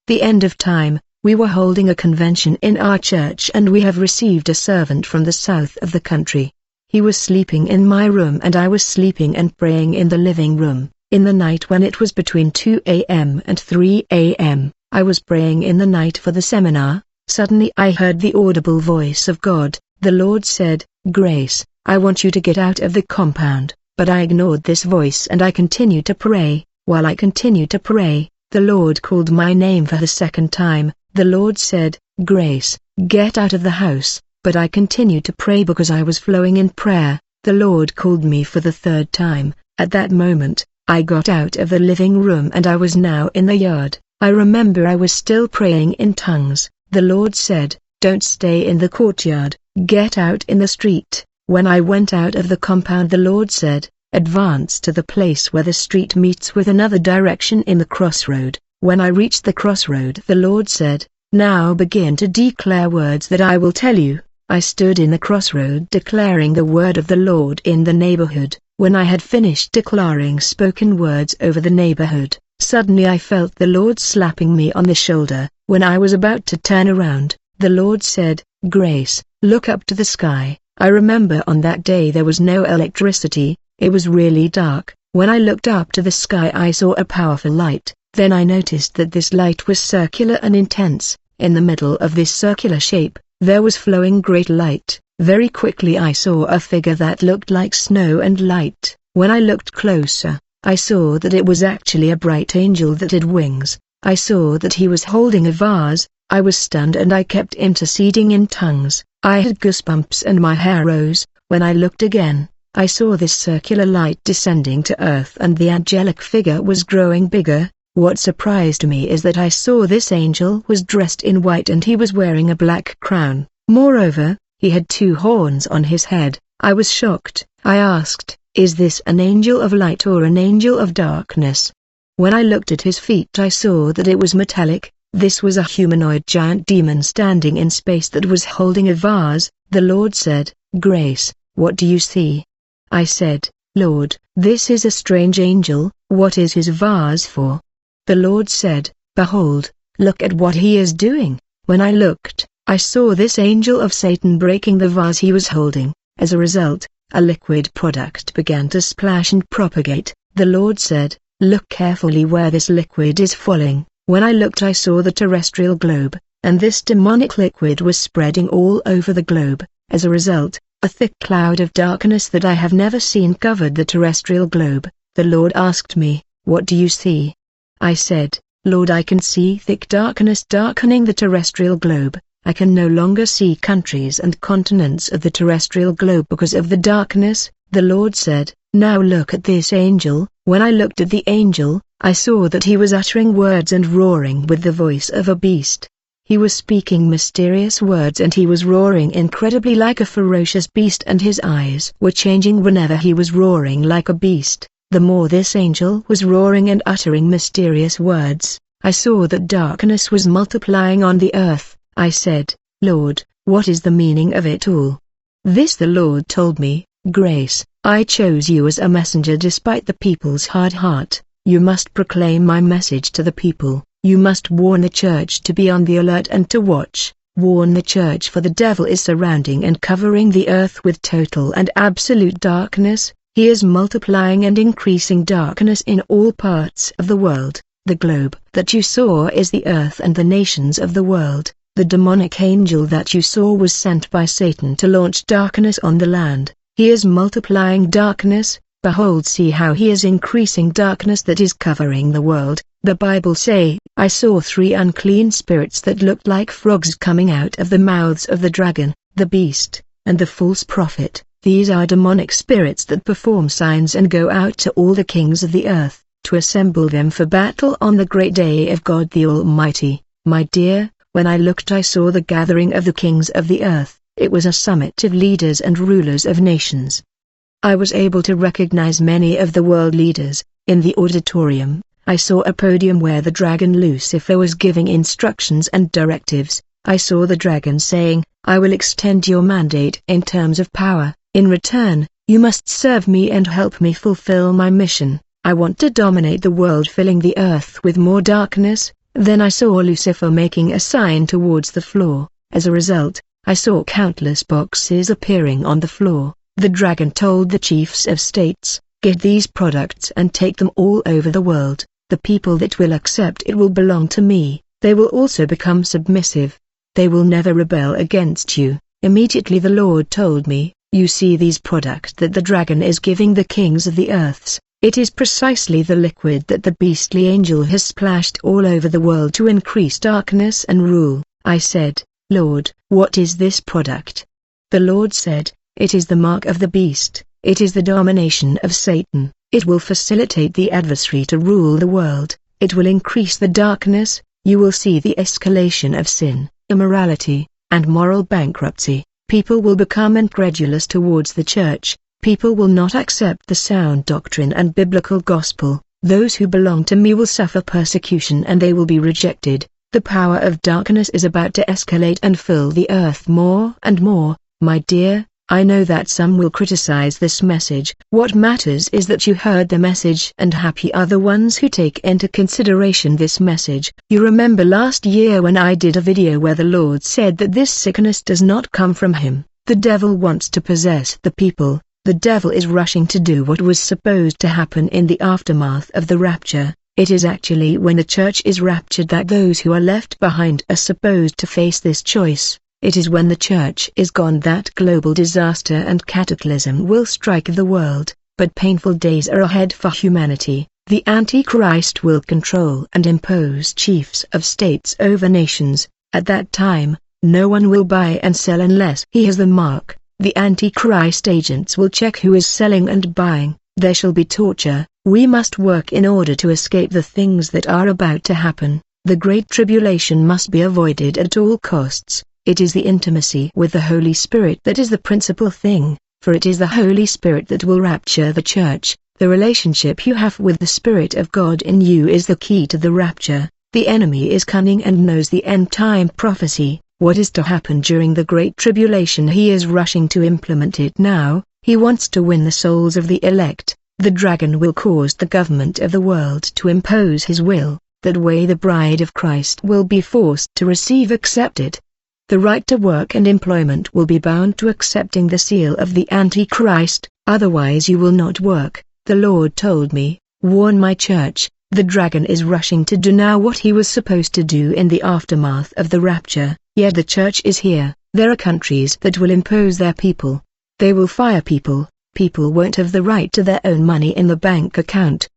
The end of time. We were holding a convention in our church and we have received a servant from the south of the country. He was sleeping in my room and I was sleeping and praying in the living room. In the night when it was between 2 a.m. and 3 a.m., I was praying in the night for the seminar. Suddenly I heard the audible voice of God. The Lord said, "Grace, I want you to get out of the compound." But I ignored this voice and I continued to pray. While I continued to pray, the Lord called my name for the second time. The Lord said, "Grace, get out of the house." But I continued to pray because I was flowing in prayer. The Lord called me for the third time. At that moment, I got out of the living room and I was now in the yard. I remember I was still praying in tongues. The Lord said, "Don't stay in the courtyard, get out in the street." When I went out of the compound, the Lord said, "Advance to the place where the street meets with another direction in the crossroad." When I reached the crossroad, the Lord said, "Now begin to declare words that I will tell you." I stood in the crossroad declaring the word of the Lord in the neighborhood. When I had finished declaring spoken words over the neighborhood, suddenly I felt the Lord slapping me on the shoulder. When I was about to turn around, the Lord said, "Grace, look up to the sky." I remember on that day there was no electricity, it was really dark. When I looked up to the sky I saw a powerful light. Then I noticed that this light was circular and intense. In the middle of this circular shape, there was flowing great light. Very quickly I saw a figure that looked like snow and light. When I looked closer, I saw that it was actually a bright angel that had wings. I saw that he was holding a vase. I was stunned and I kept interceding in tongues. I had goosebumps and my hair rose. When I looked again, I saw this circular light descending to earth and the angelic figure was growing bigger. What surprised me is that I saw this angel was dressed in white and he was wearing a black crown. Moreover, he had 2 horns on his head. I was shocked. I asked, "Is this an angel of light or an angel of darkness?" When I looked at his feet I saw that it was metallic. This was a humanoid giant demon standing in space that was holding a vase. The Lord said, "Grace, what do you see?" I said, "Lord, this is a strange angel. What is his vase for?" The Lord said, "Behold, look at what he is doing." When I looked, I saw this angel of Satan breaking the vase he was holding. As a result, a liquid product began to splash and propagate. The Lord said, "Look carefully where this liquid is falling." When I looked I saw the terrestrial globe, and this demonic liquid was spreading all over the globe. As a result, a thick cloud of darkness that I have never seen covered the terrestrial globe. The Lord asked me, "What do you see?" I said, "Lord, I can see thick darkness darkening the terrestrial globe. I can no longer see countries and continents of the terrestrial globe because of the darkness." The Lord said, "Now look at this angel." When I looked at the angel, I saw that he was uttering words and roaring with the voice of a beast. He was speaking mysterious words and he was roaring incredibly like a ferocious beast and his eyes were changing whenever he was roaring like a beast. The more this angel was roaring and uttering mysterious words, I saw that darkness was multiplying on the earth. I said, "Lord, what is the meaning of it all?" This the Lord told me, "Grace, I chose you as a messenger despite the people's hard heart. You must proclaim my message to the people. You must warn the church to be on the alert and to watch. Warn the church for the devil is surrounding and covering the earth with total and absolute darkness. He is multiplying and increasing darkness in all parts of the world. The globe that you saw is the earth and the nations of the world. The demonic angel that you saw was sent by Satan to launch darkness on the land. He is multiplying darkness. Behold, see how he is increasing darkness that is covering the world." The Bible say, "I saw 3 unclean spirits that looked like frogs coming out of the mouths of the dragon, the beast, and the false prophet." These are demonic spirits that perform signs and go out to all the kings of the earth, to assemble them for battle on the great day of God the Almighty. My dear, when I looked I saw the gathering of the kings of the earth. It was a summit of leaders and rulers of nations. I was able to recognize many of the world leaders. In the auditorium, I saw a podium where the dragon Lucifer was giving instructions and directives. I saw the dragon saying, "I will extend your mandate in terms of power. In return, you must serve me and help me fulfill my mission. I want to dominate the world, filling the earth with more darkness, Then I saw Lucifer making a sign towards the floor. As a result, I saw countless boxes appearing on the floor. The dragon told the chiefs of states, "Get these products and take them all over the world. The people that will accept it will belong to me. They will also become submissive. They will never rebel against you." Immediately the Lord told me, "You see these products that the dragon is giving the kings of the earths. It is precisely the liquid that the beastly angel has splashed all over the world to increase darkness and rule." I said, "Lord, what is this product?" The Lord said, "It is the mark of the beast. It is the domination of Satan. It will facilitate the adversary to rule the world. It will increase the darkness. You will see the escalation of sin, immorality, and moral bankruptcy. People will become incredulous towards the church. People will not accept the sound doctrine and biblical gospel. Those who belong to me will suffer persecution and they will be rejected. The power of darkness is about to escalate and fill the earth more and more." My dear, I know that some will criticize this message. What matters is that you heard the message, and happy are the ones who take into consideration this message. You remember last year when I did a video where the Lord said that this sickness does not come from him. The devil wants to possess the people. The devil is rushing to do what was supposed to happen in the aftermath of the rapture. It is actually when the church is raptured that those who are left behind are supposed to face this choice. It is when the church is gone that global disaster and cataclysm will strike the world. But painful days are ahead for humanity. The Antichrist will control and impose chiefs of states over nations. At that time, no one will buy and sell unless he has the mark. The Antichrist agents will check who is selling and buying. There shall be torture. We must work in order to escape the things that are about to happen. The Great Tribulation must be avoided at all costs. It is the intimacy with the Holy Spirit that is the principal thing, for it is the Holy Spirit that will rapture the church. The relationship you have with the Spirit of God in you is the key to the rapture. The enemy is cunning and knows the end-time prophecy. What is to happen during the Great Tribulation? He is rushing to implement it now. He wants to win the souls of the elect. The dragon will cause the government of the world to impose his will. That way the bride of Christ will be forced to accept it. The right to work and employment will be bound to accepting the seal of the Antichrist, otherwise you will not work. The Lord told me, "Warn my church." The dragon is rushing to do now what he was supposed to do in the aftermath of the rapture. Yet the church is here. There are countries that will impose their people. They will fire people. People won't have the right to their own money in the bank account.